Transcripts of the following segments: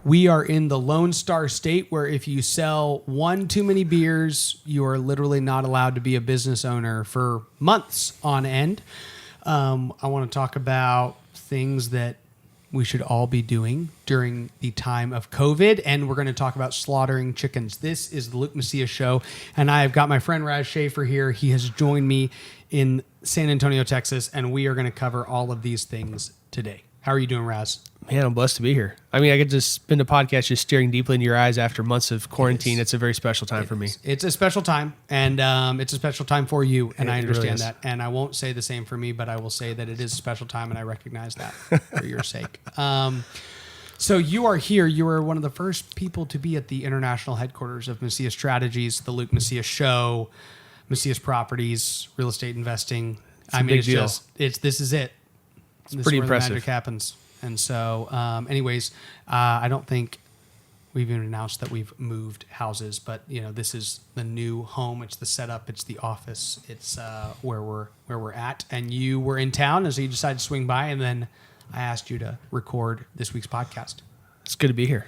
We are in the Lone Star State where if you sell one too many beers, you are literally not allowed to be a business owner for months on end. I want to talk about things that we should all be doing during the time of COVID, and we're going to talk about slaughtering chickens. This is the Luke Macias Show, and I have got my friend Raz Shafer here. He has joined me in San Antonio, Texas, and we are going to cover all of these things today. How are you doing, Raz? Man, I'm blessed to be here. I mean, I get to spend a podcast just staring deeply into your eyes after months of quarantine. It's a very special time for me. It's a special time, and it's a special time for you, and I understand really that. And I won't say the same for me, but I will say that it is a special time, and I recognize that for your sake. So you are here. You are one of the first people to be at the international headquarters of Macias Strategies, the Luke Macias Show, Macias Properties, real estate investing. This is it. It's pretty impressive. The magic happens. And so, I don't think we've even announced that we've moved houses, but this is the new home. It's the setup. It's the office. It's where we're at. And you were in town, and so you decided to swing by, and then I asked you to record this week's podcast. It's good to be here.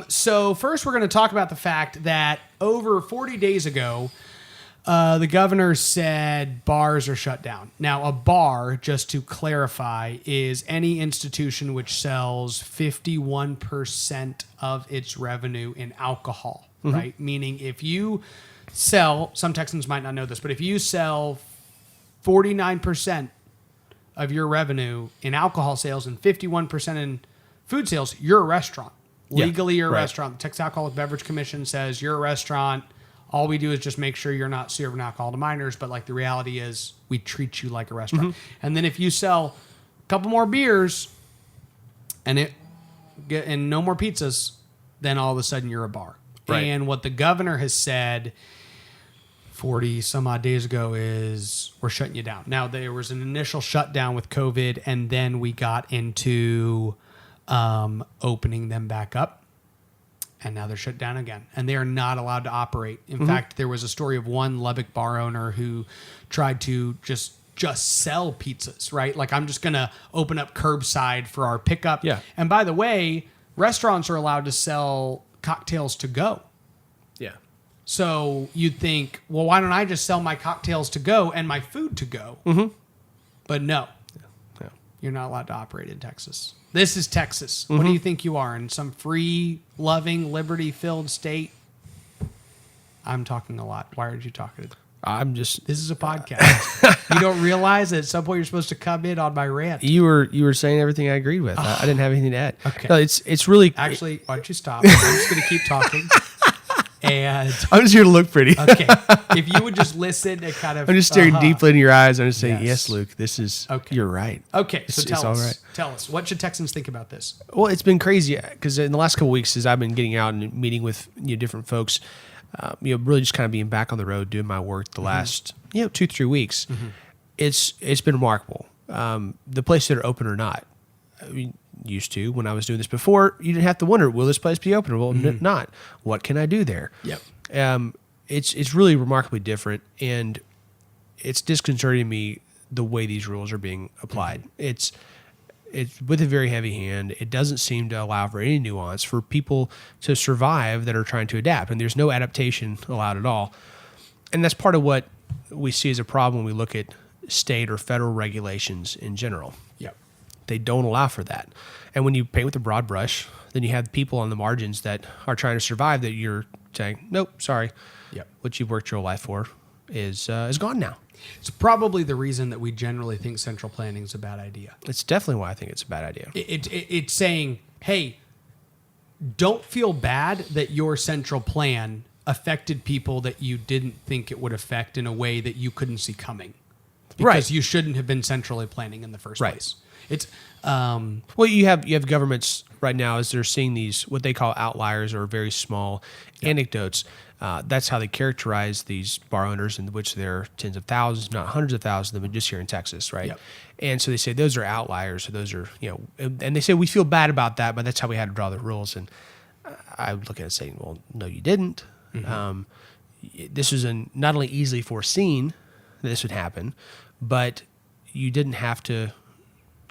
So first, we're going to talk about the fact that over 40 days ago, the governor said bars are shut down. Now, a bar, just to clarify, is any institution which sells 51% of its revenue in alcohol, right? Meaning if you sell, some Texans might not know this, but if you sell 49% of your revenue in alcohol sales and 51% in food sales, you're a restaurant. Legally, you're a restaurant. The Texas Alcoholic Beverage Commission says you're a restaurant. All we do is just make sure you're not serving alcohol to minors, but like the reality is we treat you like a restaurant. And then if you sell a couple more beers and no more pizzas, then all of a sudden you're a bar. Right. And what the governor has said 40 some odd days ago is we're shutting you down. Now, there was an initial shutdown with COVID, and then we got into opening them back up. And now they're shut down again, and they are not allowed to operate. In fact, there was a story of one Lubbock bar owner who tried to just sell pizzas, right? Like, I'm just going to open up curbside for our pickup. Yeah. And by the way, restaurants are allowed to sell cocktails to go. Yeah. So you'd think, well, why don't I just sell my cocktails to go and my food to go? But no. You're not allowed to operate in Texas. This is Texas. What do you think you are? In some free, loving, liberty-filled state? I'm talking a lot. Why aren't you talking? This is a podcast. You don't realize that at some point you're supposed to come in on my rant. You were saying everything I agreed with. I didn't have anything to add. Okay. No, it's really... Actually, why don't you stop? I'm just going to keep talking. And I'm just here to look pretty. Okay. If you would just listen and kind of... I'm just staring deeply into your eyes. I'm just saying, yes, Luke, this is... Okay. You're right. Okay, so it's all right. Tell us, what should Texans think about this? Well, it's been crazy because in the last couple of weeks, as I've been getting out and meeting with different folks, really just kind of being back on the road, doing my work the last 2-3 weeks, it's been remarkable. The places that are open or not. I mean, used to, when I was doing this before, you didn't have to wonder, will this place be open or will it not? What can I do there? Yep. It's really remarkably different, and it's disconcerting me the way these rules are being applied. It's with a very heavy hand. It doesn't seem to allow for any nuance for people to survive that are trying to adapt, and there's no adaptation allowed at all. And that's part of what we see as a problem when we look at state or federal regulations in general. Yep. They don't allow for that. And when you paint with a broad brush, then you have people on the margins that are trying to survive that you're saying, nope, sorry. Yep. What you've worked your whole life for is gone now. It's probably the reason that we generally think central planning is a bad idea. It's definitely why I think it's a bad idea. It's saying, hey, don't feel bad that your central plan affected people that you didn't think it would affect in a way that you couldn't see coming. Because you shouldn't have been centrally planning in the first place. It's well, you have governments right now as they're seeing these what they call outliers or very small anecdotes. That's how they characterize these bar owners, in which there are tens of thousands, not hundreds of thousands of them, just here in Texas, right? Yep. And so they say those are outliers. So those are and they say we feel bad about that, but that's how we had to draw the rules. And I would look at it saying, well, no, you didn't. This was not only easily foreseen that this would happen, but you didn't have to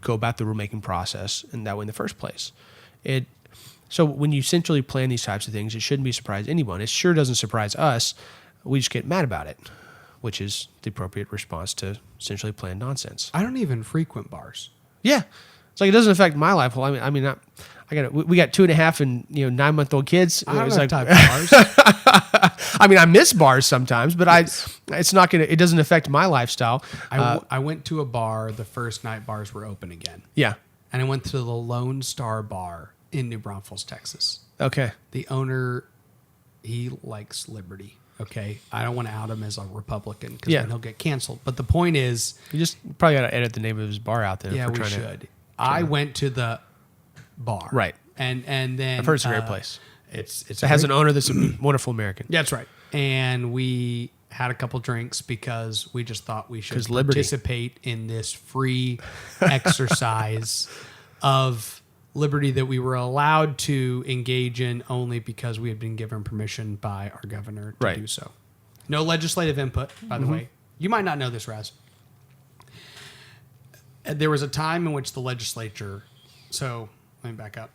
go about the rulemaking process in that way in the first place. So when you centrally plan these types of things, it shouldn't be surprise anyone. It sure doesn't surprise us. We just get mad about it, which is the appropriate response to centrally planned nonsense. I don't even frequent bars. Yeah, it's like it doesn't affect my life. Well, we got 2.5 and 9-month-old kids. I don't It's have like time for bars. I miss bars sometimes, but it doesn't affect my lifestyle. I went to a bar the first night bars were open again. Yeah. And I went to the Lone Star Bar in New Braunfels, Texas. Okay. The owner, he likes liberty. Okay. I don't want to out him as a Republican because then he'll get canceled. But the point is, You just probably got to edit the name of his bar out there. yeah, we should. I went to the bar. Right. And then I've heard it's a great place. It has an owner that's a wonderful American. Yeah, that's right. And we had a couple drinks because we just thought we should liberty. participate in this free exercise of liberty that we were allowed to engage in only because we had been given permission by our governor to do so. No legislative input, by the way. You might not know this, Raz. There was a time in which the legislature, so let me back up.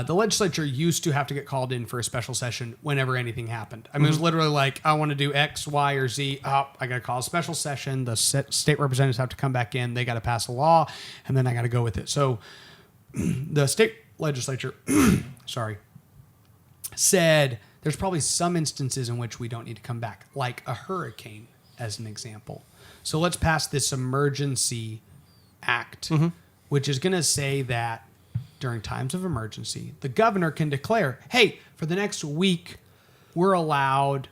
The legislature used to have to get called in for a special session whenever anything happened. I mean, it was literally like, I want to do X, Y, or Z. Oh, I got to call a special session. The state representatives have to come back in. They got to pass a law, and then I got to go with it. So the state legislature, said there's probably some instances in which we don't need to come back, like a hurricane, as an example. So let's pass this emergency act, which is going to say that during times of emergency, the governor can declare, hey, for the next week, we're in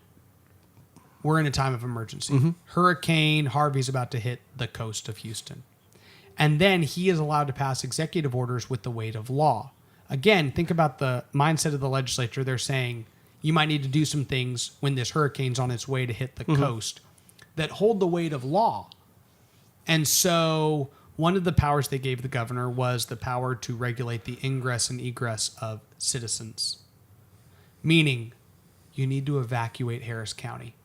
a time of emergency. Hurricane Harvey's about to hit the coast of Houston. And then he is allowed to pass executive orders with the weight of law. Again, think about the mindset of the legislature. They're saying you might need to do some things when this hurricane's on its way to hit the coast that hold the weight of law. And so one of the powers they gave the governor was the power to regulate the ingress and egress of citizens. Meaning, you need to evacuate Harris County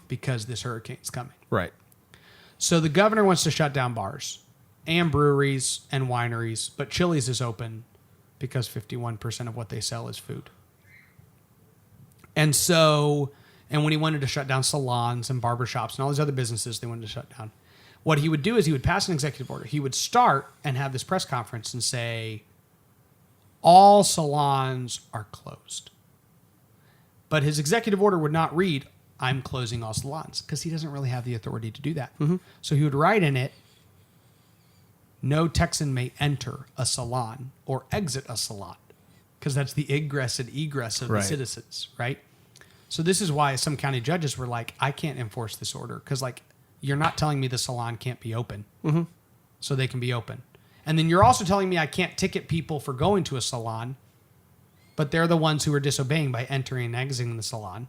because this hurricane's coming. Right. So the governor wants to shut down bars and breweries and wineries, but Chili's is open because 51% of what they sell is food. And when he wanted to shut down salons and barbershops and all these other businesses they wanted to shut down, what he would do is he would pass an executive order. He would start and have this press conference and say, all salons are closed. But his executive order would not read, I'm closing all salons, because he doesn't really have the authority to do that. So he would write in it, no Texan may enter a salon or exit a salon, because that's the ingress and egress of the citizens, right? So this is why some county judges were like, I can't enforce this order, because you're not telling me the salon can't be open, so they can be open. And then you're also telling me I can't ticket people for going to a salon, but they're the ones who are disobeying by entering and exiting the salon.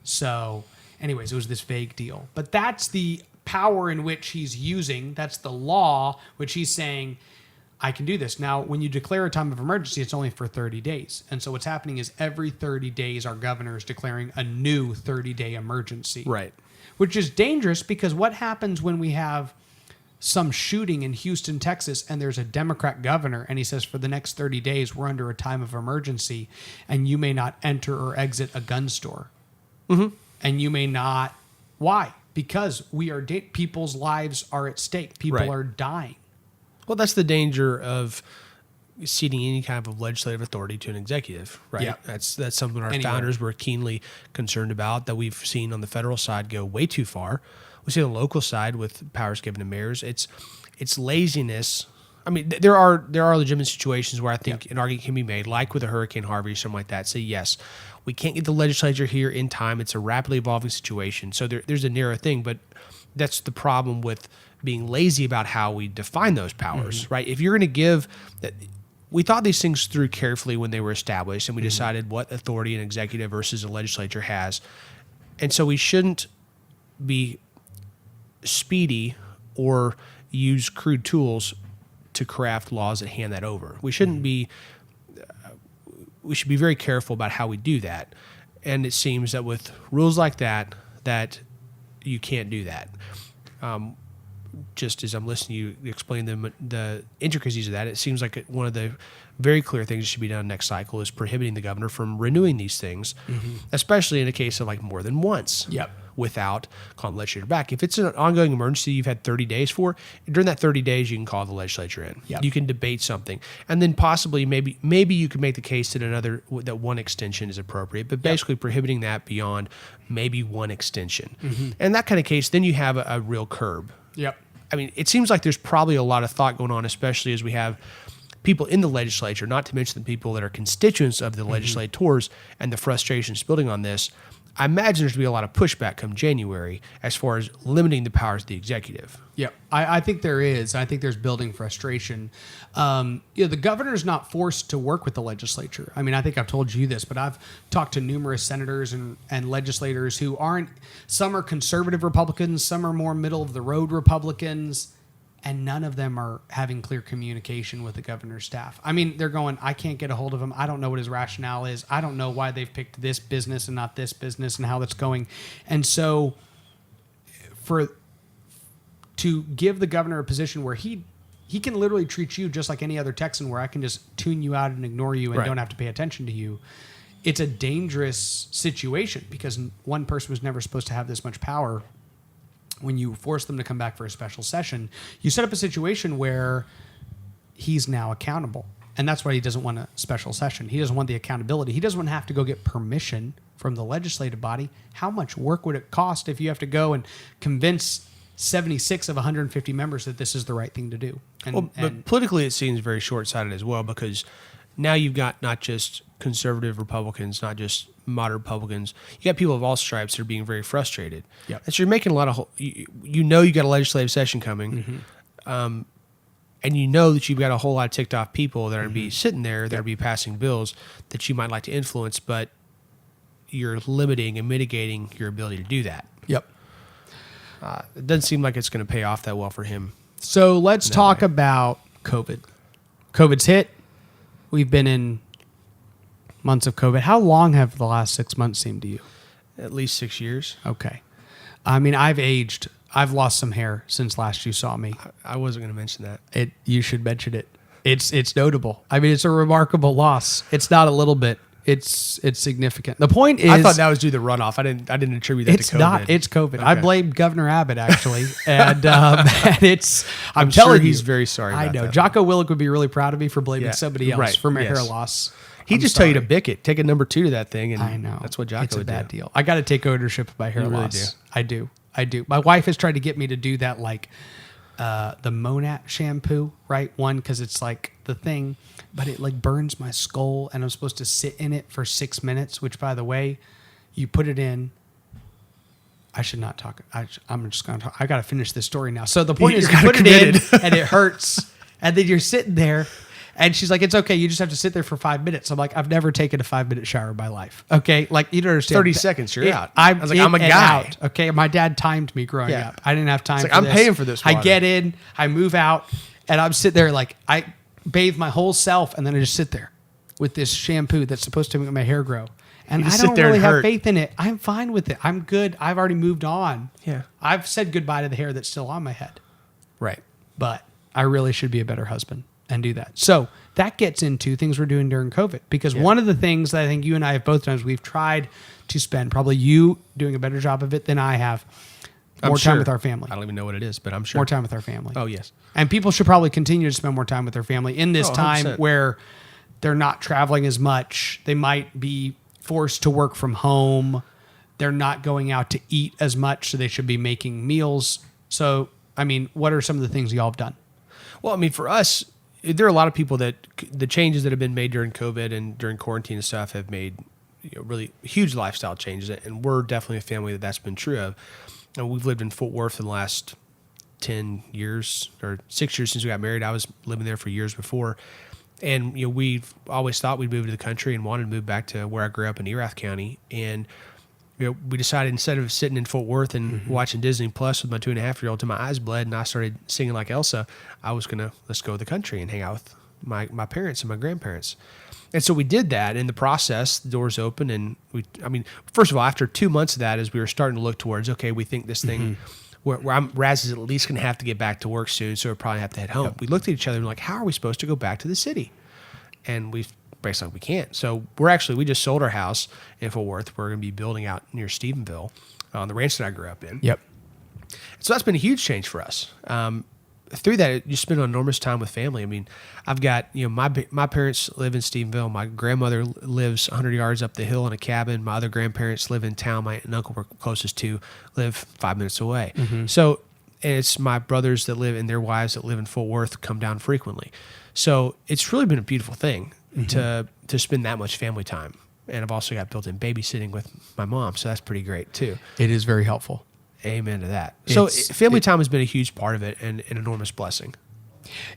So anyways, it was this vague deal. But that's the power in which he's using. That's the law, which he's saying, I can do this. Now, when you declare a time of emergency, it's only for 30 days. And so what's happening is every 30 days, our governor is declaring a new 30-day emergency. Right. Which is dangerous, because what happens when we have some shooting in Houston, Texas, and there's a Democrat governor, and he says for the next 30 days, we're under a time of emergency, and you may not enter or exit a gun store. And you may not. Why? Because people's lives are at stake. People are dying. Well, that's the danger of ceding any kind of legislative authority to an executive, right? Yeah. That's something our founders were keenly concerned about, that we've seen on the federal side go way too far. We see on the local side with powers given to mayors. It's laziness. I mean, there are legitimate situations where I think an argument can be made, like with a Hurricane Harvey or something like that. Say, yes, we can't get the legislature here in time. It's a rapidly evolving situation. So there's a narrow thing, but that's the problem with being lazy about how we define those powers, right? If you're going to give that, we thought these things through carefully when they were established, and we decided what authority an executive versus a legislature has. And so we shouldn't be speedy or use crude tools to craft laws that hand that over. We shouldn't be, we should be very careful about how we do that. And it seems that with rules like that you can't do that. just as I'm listening to you explain the intricacies of that, it seems like one of the very clear things that should be done next cycle is prohibiting the governor from renewing these things, especially in a case of like more than once. Yep. Without calling the legislature back. If it's an ongoing emergency you've had 30 days for, during that 30 days you can call the legislature in. Yep. You can debate something. And then possibly maybe you can make the case that one extension is appropriate, but basically prohibiting that beyond maybe one extension. And that kind of case, then you have a real curb. Yep. I mean, it seems like there's probably a lot of thought going on, especially as we have people in the legislature, not to mention the people that are constituents of the legislators and the frustrations building on this. I imagine there's going to be a lot of pushback come January as far as limiting the powers of the executive. Yeah, I think there is. I think there's building frustration. The governor's not forced to work with the legislature. I mean, I think I've told you this, but I've talked to numerous senators and legislators who aren't, some are conservative Republicans, some are more middle of the road Republicans, and none of them are having clear communication with the governor's staff. I mean, they're going, I can't get a hold of him. I don't know what his rationale is. I don't know why they've picked this business and not this business and how that's going. And so to give the governor a position where he can literally treat you just like any other Texan, where I can just tune you out and ignore you and don't have to pay attention to you. It's a dangerous situation because one person was never supposed to have this much power. When you force them to come back for a special session, you set up a situation where he's now accountable. And that's why he doesn't want a special session. He doesn't want the accountability. He doesn't want to have to go get permission from the legislative body. How much work would it cost if you have to go and convince 76 of 150 members that this is the right thing to do? But politically it seems very short-sighted as well, because now you've got not just conservative Republicans, not just moderate Republicans. You got people of all stripes that are being very frustrated. Yep. And so you're making a lot of, you know you've got a legislative session coming, and you know that you've got a whole lot of ticked off people that are going to be sitting there, that are be passing bills that you might like to influence, but you're limiting and mitigating your ability to do that. Yep. It doesn't seem like it's going to pay off that well for him. So let's talk about COVID. COVID's hit. We've been in months of COVID. How long have the last 6 months seemed to you? At least 6 years. Okay. I mean, I've aged. I've lost some hair since last you saw me. I wasn't going to mention that. You should mention it. It's notable. I mean, it's a remarkable loss. It's not a little bit. It's significant. The point is, I thought that was due to the runoff. I didn't attribute that to COVID. It's not. It's COVID. Okay. I blamed Governor Abbott actually, and it's. I'm telling sure he's you, very sorry. I about know. that. Jocko Willick would be really proud of me for blaming somebody else Right. for my Yes. hair loss. He'd just tell you to bick it. Take a number 2 to that thing, and I know. that's what Jocko It's a would bad do. deal. I got to take ownership of my hair You really loss. I do. My wife has tried to get me to do that, like the Monat shampoo, right? One, because it's like the thing, but it like burns my skull, and I'm supposed to sit in it for 6 minutes. Which, by the way, you put it in. I should not talk. I'm just going to talk. I got to finish this story now. So the point is, you put it in, and it hurts, and then you're sitting there. And she's like, it's okay. You just have to sit there for 5 minutes. I'm like, I've never taken a 5-minute shower in my life. Okay. Like, you don't understand. 30 seconds, you're out. I was like, I'm a guy. Out, okay. My dad timed me growing up. I didn't have time like, for I'm this. paying for this I water. get in, I move out, and I'm sitting there like, I bathe my whole self, and then I just sit there with this shampoo that's supposed to make my hair grow. And I don't really have faith in it. I'm fine with it. I'm good. I've already moved on. Yeah. I've said goodbye to the hair that's still on my head. Right. But I really should be a better husband and do that. So that gets into things we're doing during COVID. Because one of the things that I think you and I have both done is we've tried to spend, probably you doing a better job of it than I have, more time with our family. I don't even know what it is, but I'm sure. More time with our family. Oh, yes. And people should probably continue to spend more time with their family in this time 100%. where they're not traveling as much. They might be forced to work from home. They're not going out to eat as much, so they should be making meals. So, I mean, what are some of the things y'all have done? Well, I mean, for us, there are a lot of people that the changes that have been made during COVID and during quarantine and stuff have made really huge lifestyle changes, and we're definitely a family that's been true of. And we've lived in Fort Worth in the last 10 years or 6 years since we got married. I was living there for years before, and we've always thought we'd move to the country and wanted to move back to where I grew up in Erath County. And we decided instead of sitting in Fort Worth and watching Disney Plus with my 2.5-year-old till my eyes bled and I started singing like Elsa, I was let's go to the country and hang out with my parents and my grandparents. And so we did that. In the process, the doors opened, and first of all, after 2 months of that, as we were starting to look towards, okay, we think this thing Raz is at least going to have to get back to work soon, so we'll probably have to head home. Yep. We looked at each other and were like, how are we supposed to go back to the city? And we basically we can't. So we just sold our house in Fort Worth. We're going to be building out near Stephenville on the ranch that I grew up in. Yep. So that's been a huge change for us. Through that, you spend enormous time with family. I mean, I've got, my parents live in Stephenville. My grandmother lives 100 yards up the hill in a cabin. My other grandparents live in town. My aunt and uncle were closest to live 5 minutes away. Mm-hmm. So, and it's my brothers that live and their wives that live in Fort Worth come down frequently. So it's really been a beautiful thing to spend that much family time. And I've also got built-in babysitting with my mom, so that's pretty great too. It is very helpful. Amen to that. So family time has been a huge part of it and an enormous blessing.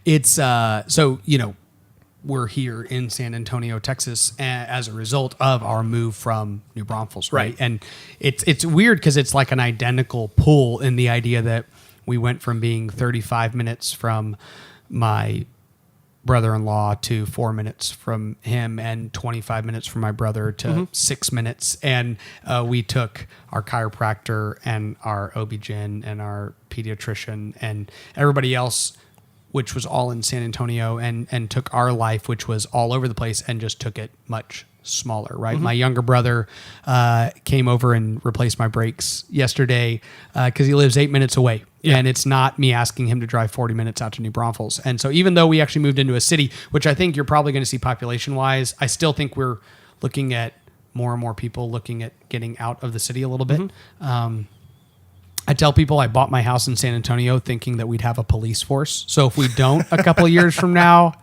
It's we're here in San Antonio, Texas, as a result of our move from New Braunfels, right? And it's weird because it's like an identical pull in the idea that we went from being 35 minutes from my brother-in-law to 4 minutes from him and 25 minutes from my brother to 6 minutes. And we took our chiropractor and our OB-GYN and our pediatrician and everybody else, which was all in San Antonio, and took our life, which was all over the place, and just took it much smaller, right? Mm-hmm. My younger brother came over and replaced my brakes yesterday because he lives 8 minutes away. Yeah. And it's not me asking him to drive 40 minutes out to New Braunfels. And so even though we actually moved into a city, which I think you're probably going to see population-wise, I still think we're looking at more and more people looking at getting out of the city a little bit. Mm-hmm. I tell people I bought my house in San Antonio thinking that we'd have a police force. So if we don't a couple of years from now,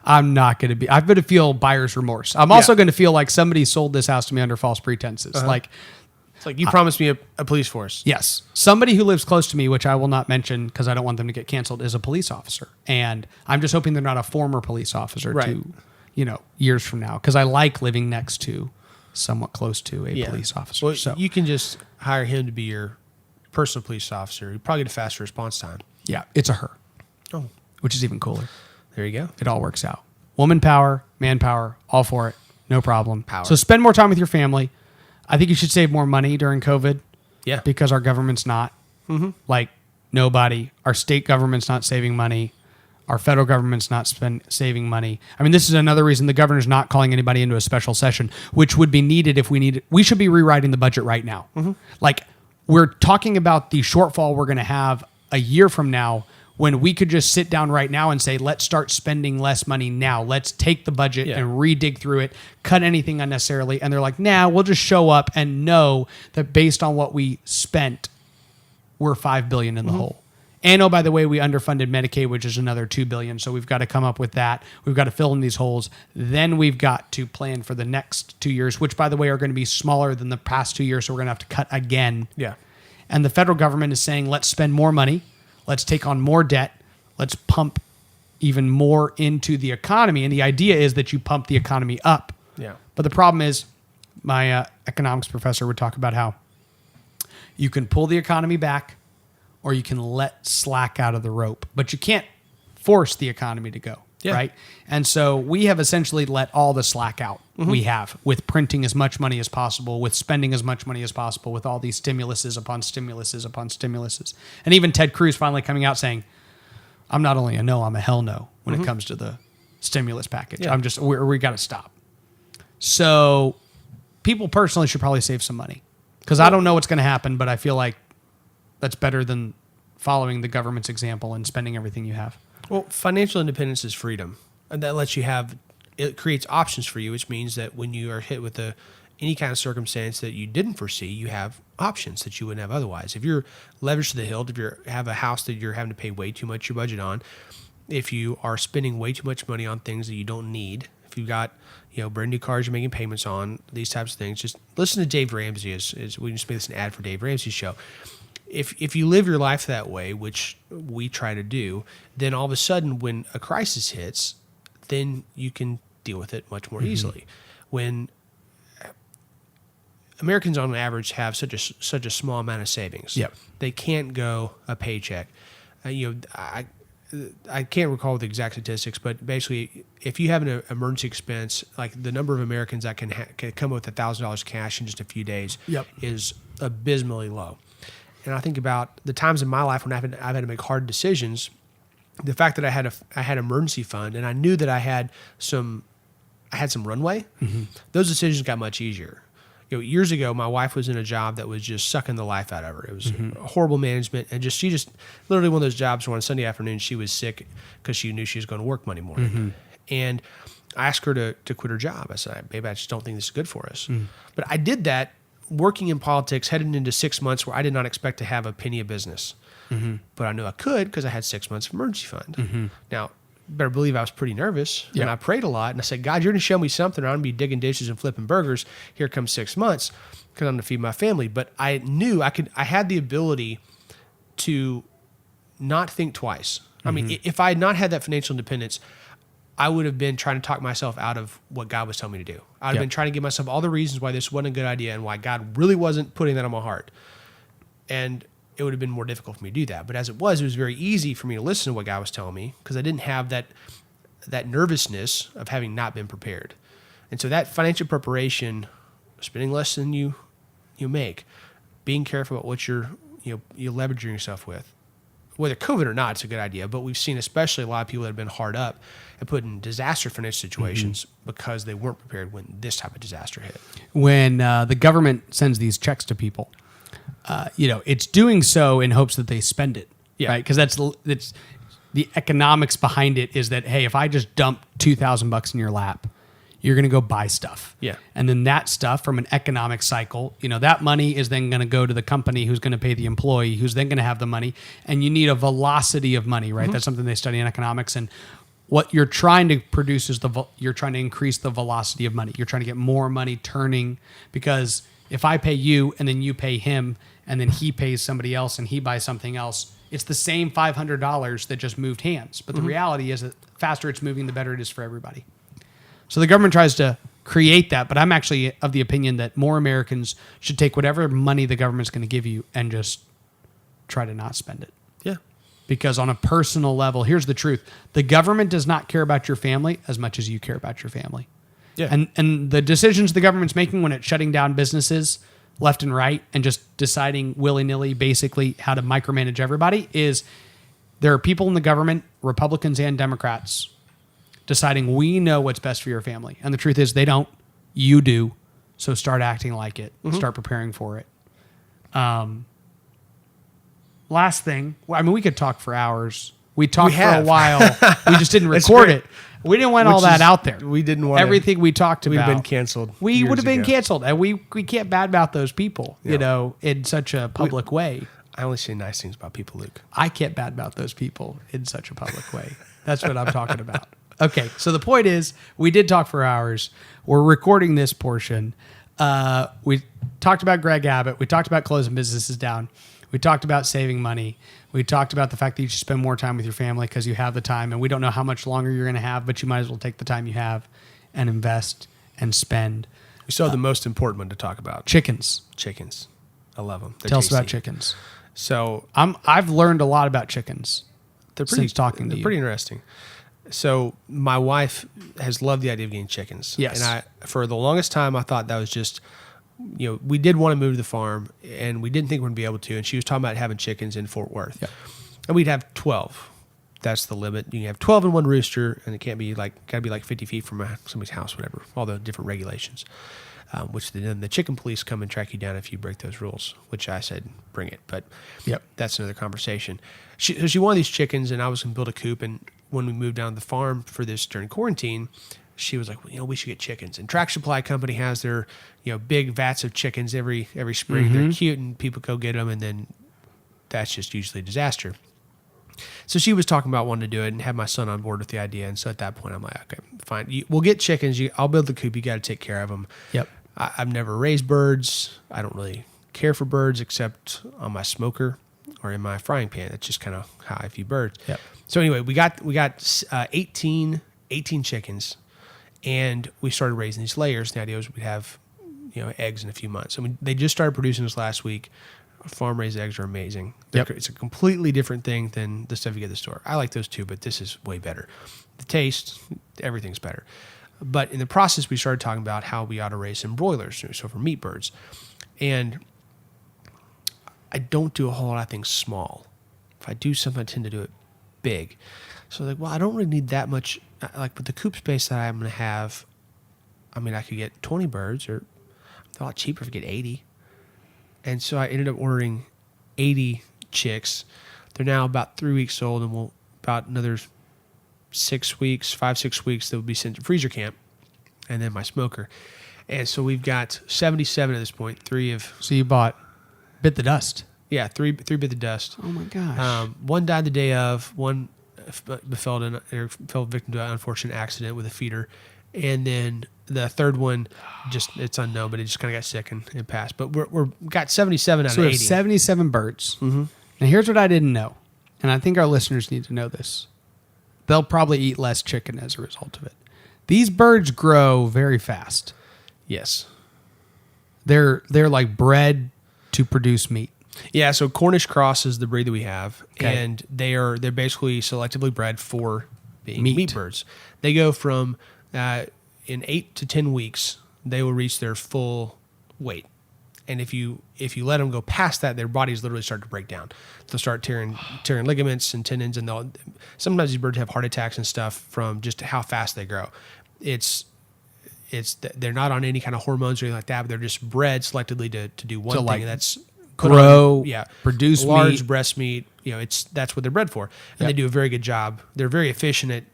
I'm going to feel buyer's remorse. I'm also going to feel like somebody sold this house to me under false pretenses. Uh-huh. It's like you promised me a police force. Yes. Somebody who lives close to me, which I will not mention because I don't want them to get canceled, is a police officer. And I'm just hoping they're not a former police officer years from now. Because I like living next to, somewhat close to a police officer. Well, so you can just hire him to be your personal police officer. You probably get a faster response time. Yeah, it's a her. Oh. Which is even cooler. There you go. It all works out. Woman power, man power, all for it. No problem. Power. So spend more time with your family. I think you should save more money during COVID. Yeah. Because our government's not. Mm-hmm. Like nobody. Our state government's not saving money. Our federal government's not saving money. I mean, this is another reason the governor's not calling anybody into a special session, which would be needed if we needed. We should be rewriting the budget right now. Mm-hmm. Like we're talking about the shortfall we're going to have a year from now, when we could just sit down right now and say, let's start spending less money now. Let's take the budget and re-dig through it, cut anything unnecessarily. And they're like, nah, we'll just show up and know that based on what we spent, we're $5 billion in the hole. And oh, by the way, we underfunded Medicaid, which is another $2 billion. So we've got to come up with that. We've got to fill in these holes. Then we've got to plan for the next 2 years, which by the way, are going to be smaller than the past 2 years. So we're going to have to cut again. Yeah. And the federal government is saying, let's spend more money. Let's take on more debt. Let's pump even more into the economy. And the idea is that you pump the economy up. Yeah. But the problem is, my economics professor would talk about how you can pull the economy back or you can let slack out of the rope. But you can't force the economy to go, right? And so we have essentially let all the slack out we have with printing as much money as possible, with spending as much money as possible, with all these stimuluses upon stimuluses upon stimuluses. And even Ted Cruz finally coming out saying, I'm not only a no, I'm a hell no when it comes to the stimulus package. Yeah. We got to stop. So people personally should probably save some money because I don't know what's going to happen, but I feel like that's better than following the government's example and spending everything you have. Well, financial independence is freedom. And that lets you it creates options for you, which means that when you are hit with any kind of circumstance that you didn't foresee, you have options that you wouldn't have otherwise. If you're leveraged to the hilt, if you have a house that you're having to pay way too much your budget on, if you are spending way too much money on things that you don't need, if you've got brand new cars you're making payments on, these types of things, just listen to Dave Ramsey. We just made this an ad for Dave Ramsey's show. If you live your life that way, which we try to do, then all of a sudden when a crisis hits, then you can deal with it much more easily. When Americans on average have such a small amount of savings, they can't go a paycheck. I can't recall the exact statistics, but basically, if you have an emergency expense, like the number of Americans that can come up with $1,000 cash in just a few days is abysmally low. and I think about the times in my life when I've had to make hard decisions. The fact that I had emergency fund, and I knew that I had some runway. Those decisions got much easier. Years ago, my wife was in a job that was just sucking the life out of her. It was horrible management, and she just literally one of those jobs where on Sunday afternoon she was sick because she knew she was going to work Monday morning. And I asked her to quit her job. I said, "Babe, I just don't think this is good for us." But I did that working in politics, heading into 6 months where I did not expect to have a penny of business. But I knew I could because I had 6 months of emergency fund. Now, better believe I was pretty nervous, and I prayed a lot, and I said, "God, you're going to show me something, or I'm going to be digging dishes and flipping burgers. Here comes 6 months because I'm going to feed my family." But I knew I had the ability to not think twice. I mean, if I had not had that financial independence, I would have been trying to talk myself out of what God was telling me to do. I'd have been trying to give myself all the reasons why this wasn't a good idea and why God really wasn't putting that on my heart. And it would have been more difficult for me to do that. But as it was very easy for me to listen to what God was telling me because I didn't have that nervousness of having not been prepared. And so that financial preparation, spending less than you make, being careful about what you're leveraging yourself with, whether COVID or not, it's a good idea. But we've seen especially a lot of people that have been hard up and put in disaster financial situations because they weren't prepared when this type of disaster hit. When the government sends these checks to people, it's doing so in hopes that they spend it, right? Because that's the economics behind it is that, hey, if I just dump $2,000 in your lap, you're going to go buy stuff. Yeah. And then that stuff from an economic cycle, that money is then going to go to the company who's going to pay the employee, who's then going to have the money. And you need a velocity of money, right? That's something they study in economics. And what you're trying to produce is you're trying to increase the velocity of money. You're trying to get more money turning because if I pay you and then you pay him and then he pays somebody else and he buys something else, it's the same $500 that just moved hands. But the reality is that the faster it's moving, the better it is for everybody. So the government tries to create that, but I'm actually of the opinion that more Americans should take whatever money the government's going to give you and just try to not spend it. Yeah. Because on a personal level, here's the truth. The government does not care about your family as much as you care about your family. Yeah. And the decisions the government's making when it's shutting down businesses left and right and just deciding willy-nilly basically how to micromanage everybody is there are people in the government, Republicans and Democrats, deciding we know what's best for your family. And the truth is they don't. You do. So start acting like it. Start preparing for it. Last thing, we could talk for hours. We talked for a while. We just didn't record it. We didn't want all that out there. We didn't want everything we talked about. We'd have been canceled. We would have been canceled. And we can't badmouth those people, in such a public way. I only say nice things about people, Luke. I can't badmouth those people in such a public way. That's what I'm talking about. Okay, so the point is, we did talk for hours. We're recording this portion. We talked about Greg Abbott. We talked about closing businesses down. We talked about saving money. We talked about the fact that you should spend more time with your family because you have the time, and we don't know how much longer you're going to have, but you might as well take the time you have and invest and spend. We still have the most important one to talk about. Chickens. Chickens. I love them. Tell us about chickens. So I've learned a lot about chickens since talking to you. They're pretty interesting. So my wife has loved the idea of getting chickens. Yes. And for the longest time, I thought that was just, we did want to move to the farm and we didn't think we would be able to. And she was talking about having chickens in Fort Worth. Yeah. And we'd have 12. That's the limit. You can have 12 in one rooster and it can't be got to be 50 feet from somebody's house, whatever, all the different regulations. Which then the chicken police come and track you down if you break those rules, which I said, bring it. But that's another conversation. She wanted these chickens and I was going to build a coop. And when we moved down to the farm for this during quarantine, she was like, we should get chickens. And Tract Supply Company has their, big vats of chickens every spring. They're cute and people go get them. And then that's just usually a disaster. So she was talking about wanting to do it and have my son on board with the idea. And so at that point, I'm like, okay, fine. We'll get chickens. I'll build the coop. You got to take care of them. Yep. I've never raised birds. I don't really care for birds except on my smoker or in my frying pan. That's just kind of how I view birds. Yep. So anyway, we got 18 chickens, and we started raising these layers. The idea was we'd have eggs in a few months. I mean, they just started producing this last week. Farm raised eggs are amazing. It's a completely different thing than the stuff you get at the store. I like those too, but this is way better. The taste, everything's better. But in the process, we started talking about how we ought to raise some broilers, so for meat birds. And I don't do a whole lot of things small. If I do something, I tend to do it big. So like, well, I don't really need that much. Like with the coop space that I'm going to have, I mean, I could get 20 birds, or it's a lot cheaper if I get 80. And so I ended up ordering 80 chicks. They're now about 3 weeks old, and we'll about another 6 weeks, 5-6 weeks, they'll be sent to freezer camp, and then my smoker. And so we've got 77 at this point. So you bit the dust. Yeah, three bit the dust. Oh my gosh. One died the day of. One fell victim to an unfortunate accident with a feeder, and then the third one, it's unknown, but it just kind of got sick and passed. But we're got 77 out So of we 80. have 77 birds. Mm-hmm. And here's what I didn't know, and I think our listeners need to know this. They'll probably eat less chicken as a result of it. These birds grow very fast. Yes. They're like bred to produce meat. Yeah, so Cornish cross is the breed that we have, Okay. and they're basically selectively bred for being Meat. meat birds. They go from in 8 to 10 weeks, they will reach their full weight. And if you let them go past that, their bodies literally start to break down. They'll start tearing ligaments and tendons, and sometimes these birds have heart attacks and stuff from just how fast they grow. They're not on any kind of hormones or anything like that, but they're just bred selectively to do one thing, and that's grow, produce large meat. breast meat. That's what they're bred for, and they do a very good job. They're very efficient at.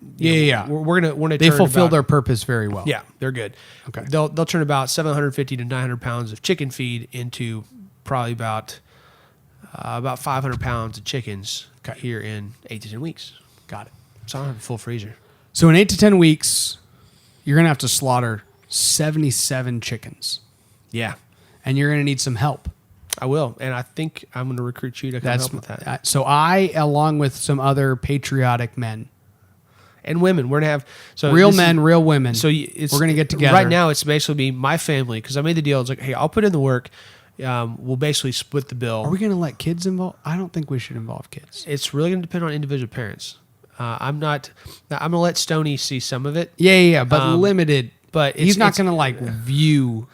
We're gonna. They fulfill their purpose very well. Yeah, they're good. Okay. They'll turn about 750 to 900 pounds of chicken feed into probably about 500 pounds of chickens here in 8 to 10 weeks. Got it. So I don't have a full freezer. So in 8 to 10 weeks, you're gonna have to slaughter 77 chickens, Yeah, and you're gonna need some help. I will, and I think I'm going to recruit you to come help with that. So I, along with some other patriotic men And women, we're going to have real men, real women. So we're going to get together. Right now, it's basically my family, because I made the deal. It's like, hey, I'll put in the work. We'll basically split the bill. Are we going to let kids involve? I don't think we should involve kids. It's really going to depend on individual parents. I'm going to let Stoney see some of it. Yeah, but limited. But he's not going to view.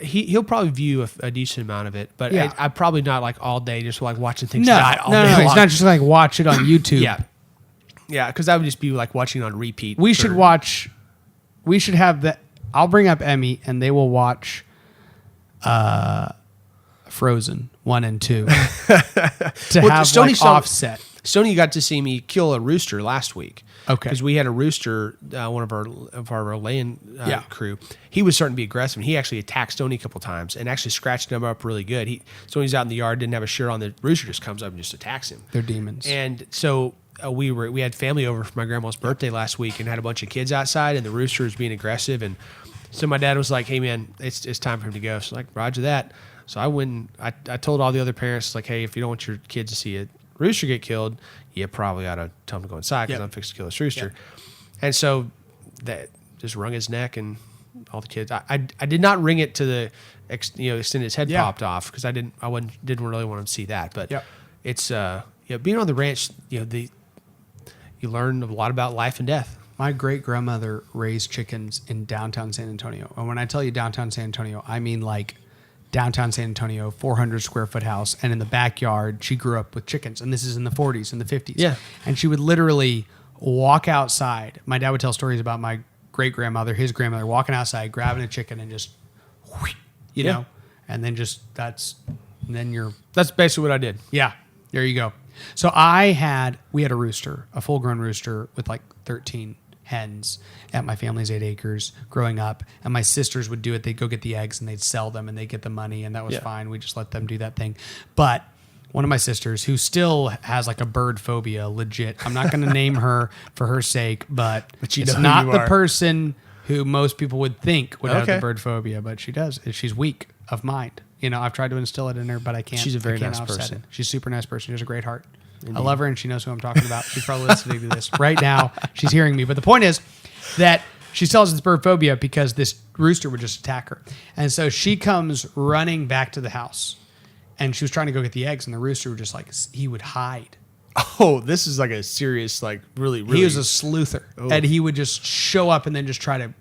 He'll probably view a decent amount of it, but Yeah. I probably not like all day, just like watching things No, die all day long. It's not just like watch it on YouTube. Yeah, because that would just be like watching it on repeat. We should watch. We should have that. I'll bring up Emmy, and they will watch Frozen 1 and 2 to have Stoney offset. Stoney got to see me kill a rooster last week. Okay. Because we had a rooster, one of our laying crew. He was starting to be aggressive. And he actually attacked Stoney a couple times and actually scratched him up really good. Stoney's out in the yard, didn't have a shirt on. The rooster just comes up and just attacks him. They're demons. And so we had family over for my grandma's birthday last week and had a bunch of kids outside, and the rooster was being aggressive. And so my dad was like, "Hey man, it's time for him to go." So like, Roger that. So I went. I told all the other parents, like, "Hey, if you don't want your kids to see a rooster get killed, you probably ought to tell him to go inside because I'm fixing to kill this rooster." And so that just wrung his neck, and all the kids. I did not ring it to the extent his head popped off, because I didn't really want him to see that. But it's being on the ranch, you learn a lot about life and death. My great-grandmother raised chickens in downtown San Antonio. And when I tell you downtown San Antonio, I mean like downtown San Antonio, 400 square foot house. And in the backyard, she grew up with chickens. And this is in the 40s and the 50s. Yeah. And she would literally walk outside. My dad would tell stories about my great-grandmother, his grandmother, walking outside, grabbing a chicken and just, you know, and then that's basically what I did. Yeah, there you go. So we had a rooster, a full-grown rooster with like 13 hens at my family's 8 acres growing up. And my sisters would do it. They'd go get the eggs and they'd sell them and they'd get the money, and that was fine. We just let them do that thing. But one of my sisters, who still has like a bird phobia, legit, I'm not going to name her for her sake, but it's not the person who most people would think would have the bird phobia, but she does. She's weak of mind. I've tried to instill it in her, but I can't. She's a very nice offset person. it. She's a super nice person. She has a great heart. Indeed. I love her, and she knows who I'm talking about. She's probably listening to this right now. She's hearing me. But the point is that she still has this bird phobia because this rooster would just attack her. And so she comes running back to the house, and she was trying to go get the eggs, and the rooster would just he would hide. Oh, this is like a serious, like really, really. He was a sleuther, and he would just show up and then just try to,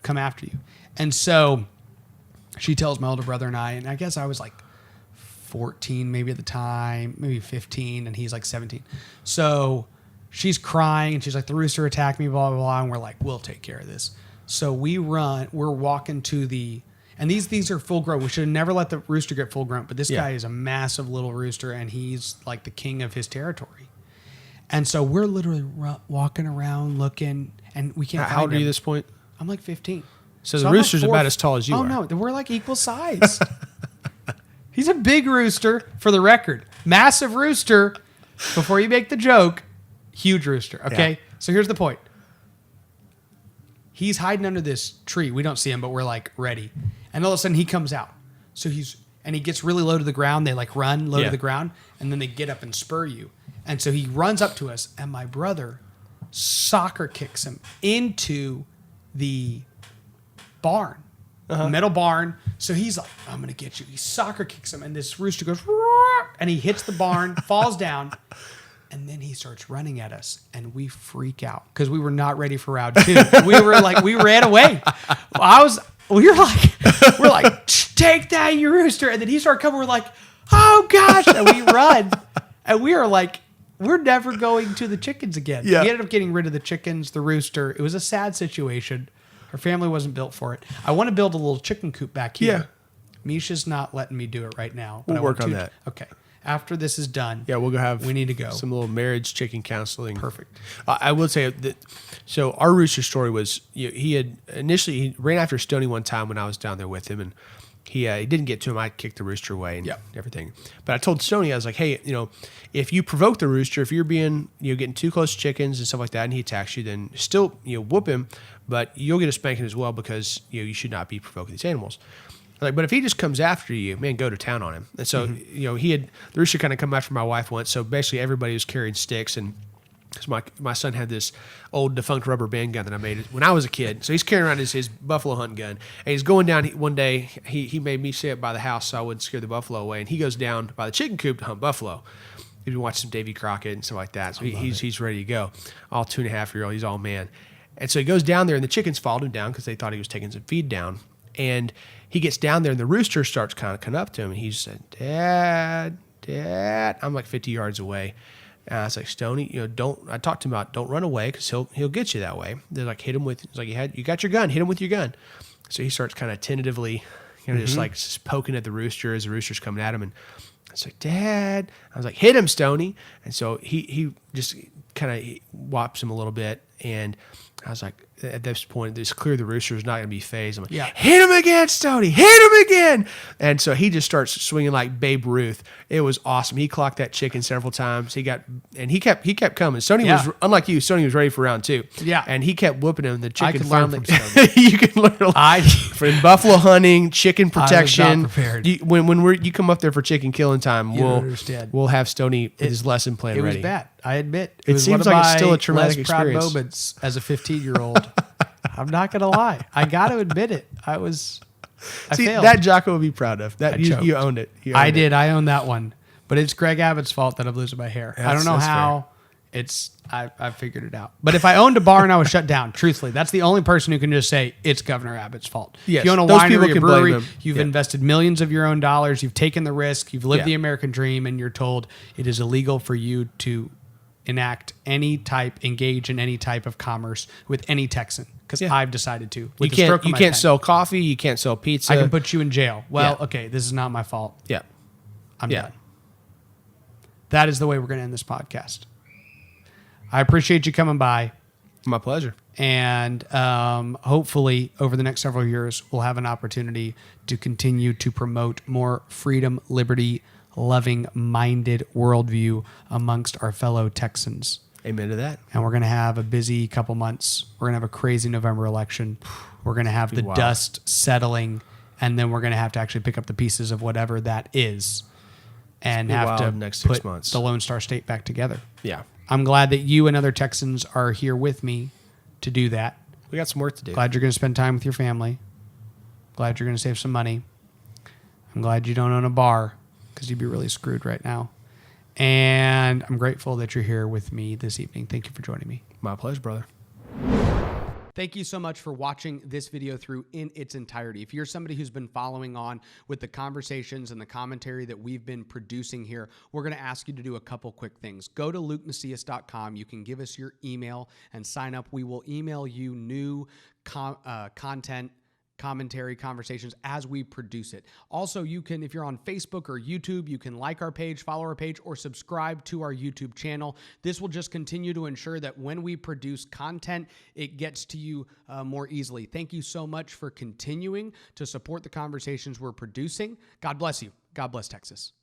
come after you. And so she tells my older brother and I guess I was like 14 maybe at the time, maybe 15, and he's like 17. So she's crying, and she's like, the rooster attacked me, blah, blah, blah. And we're like, we'll take care of this. So we're walking to and these are full grown. We should have never let the rooster get full grown, but this guy is a massive little rooster, and he's like the king of his territory. And so we're literally walking around looking, and we can't find him. How old are you at this point? I'm like 15. So the rooster's about as tall as you are. Oh, no. We're like equal size. He's a big rooster, for the record. Massive rooster. Before you make the joke, huge rooster. Okay? Yeah. So here's the point. He's hiding under this tree. We don't see him, but we're like ready. And all of a sudden he comes out. So he gets really low to the ground. They like run low to the ground, and then they get up and spur you. And so he runs up to us, and my brother soccer kicks him into the barn, metal barn. So he's like, I'm going to get you. He soccer kicks him, and this rooster goes, roar, and he hits the barn, falls down, and then he starts running at us, and we freak out because we were not ready for round 2. We were like, we ran away. We're like, take that, you rooster. And then he started coming. We're like, oh gosh. And we run, and we are like, we're never going to the chickens again. Yeah. We ended up getting rid of the chickens, the rooster. It was a sad situation. Our family wasn't built for it. I want to build a little chicken coop back here. Yeah. Misha's not letting me do it right now. We'll work on that. Okay. After this is done, we need to go. Some little marriage chicken counseling. Perfect. I will say that. So our rooster story was he ran after Stoney one time when I was down there with him, and he didn't get to him. I kicked the rooster away and everything. But I told Stoney, I was like, hey, if you provoke the rooster, if you're being getting too close to chickens and stuff like that, and he attacks you, then still whoop him, but you'll get a spanking as well because you should not be provoking these animals. Like, but if he just comes after you, man, go to town on him. And so, the rooster kind of come after my wife once. So basically everybody was carrying sticks, and because my son had this old defunct rubber band gun that I made when I was a kid. So he's carrying around his buffalo hunting gun, and he's going down one day. He made me sit by the house so I wouldn't scare the buffalo away. And he goes down by the chicken coop to hunt buffalo. He's been watching some Davy Crockett and stuff like that. So he's ready to go. All 2.5-year-old, he's all man. And so he goes down there, and the chickens followed him down because they thought he was taking some feed down. And he gets down there, and the rooster starts kind of coming up to him, and he said, Dad. I'm like 50 yards away. And I was like, Stoney, I talked to him about don't run away because he'll get you that way. They're like, hit him with, it's like, you got your gun, hit him with your gun. So he starts kind of tentatively, just like poking at the rooster as the rooster's coming at him. And I was like, Dad. I was like, hit him, Stoney. And so he just kind of whops him a little bit. And I was like, at this point, it's clear the rooster is not going to be phased. I'm like, hit him again, Stoney, hit him again. And so he just starts swinging like Babe Ruth. It was awesome. He clocked that chicken several times. He kept coming. Stoney was, unlike you, Stoney was ready for round 2. Yeah. And he kept whooping him. The chicken finally. You can learn a lot. From buffalo hunting, chicken protection. I was not prepared. When you come up there for chicken killing time, we'll have Stoney with his lesson plan ready. It was bad. I admit. It seems like it's still a traumatic experience. Proud moments as a 15-year-old. I'm not gonna lie. I got to admit it. I failed. That Jocko would be proud of. That you owned it. I did. I owned that one. But it's Greg Abbott's fault that I'm losing my hair. I don't know how. Fair. I figured it out. But if I owned a bar and I was shut down, truthfully, that's the only person who can just say it's Governor Abbott's fault. Yes, if you own a winery, a brewery, you've invested millions of your own dollars, you've taken the risk, you've lived the American dream, and you're told it is illegal for you to engage in any type of commerce with any Texan. Because I've decided to. You can't sell coffee. You can't sell pizza. I can put you in jail. Well, okay, this is not my fault. Yeah. I'm done. That is the way we're going to end this podcast. I appreciate you coming by. My pleasure. And hopefully over the next several years, we'll have an opportunity to continue to promote more freedom, liberty, loving-minded worldview amongst our fellow Texans. Amen to that. And we're going to have a busy couple months. We're going to have a crazy November election. We're going to have the dust settling, and then we're going to have to actually pick up the pieces of whatever that is and have to next 6 put months. The Lone Star State back together. Yeah. I'm glad that you and other Texans are here with me to do that. We got some work to do. Glad you're going to spend time with your family. Glad you're going to save some money. I'm glad you don't own a bar because you'd be really screwed right now. And I'm grateful that you're here with me this evening. Thank you for joining me. My pleasure, brother. Thank you so much for watching this video through in its entirety. If you're somebody who's been following on with the conversations and the commentary that we've been producing here, we're going to ask you to do a couple quick things. Go to lukemacias.com. You can give us your email and sign up. We will email you new content, commentary, conversations as we produce it. Also, you can, if you're on Facebook or YouTube, you can like our page, follow our page, or subscribe to our YouTube channel. This will just continue to ensure that when we produce content, it gets to you more easily. Thank you so much for continuing to support the conversations we're producing. God bless you. God bless Texas.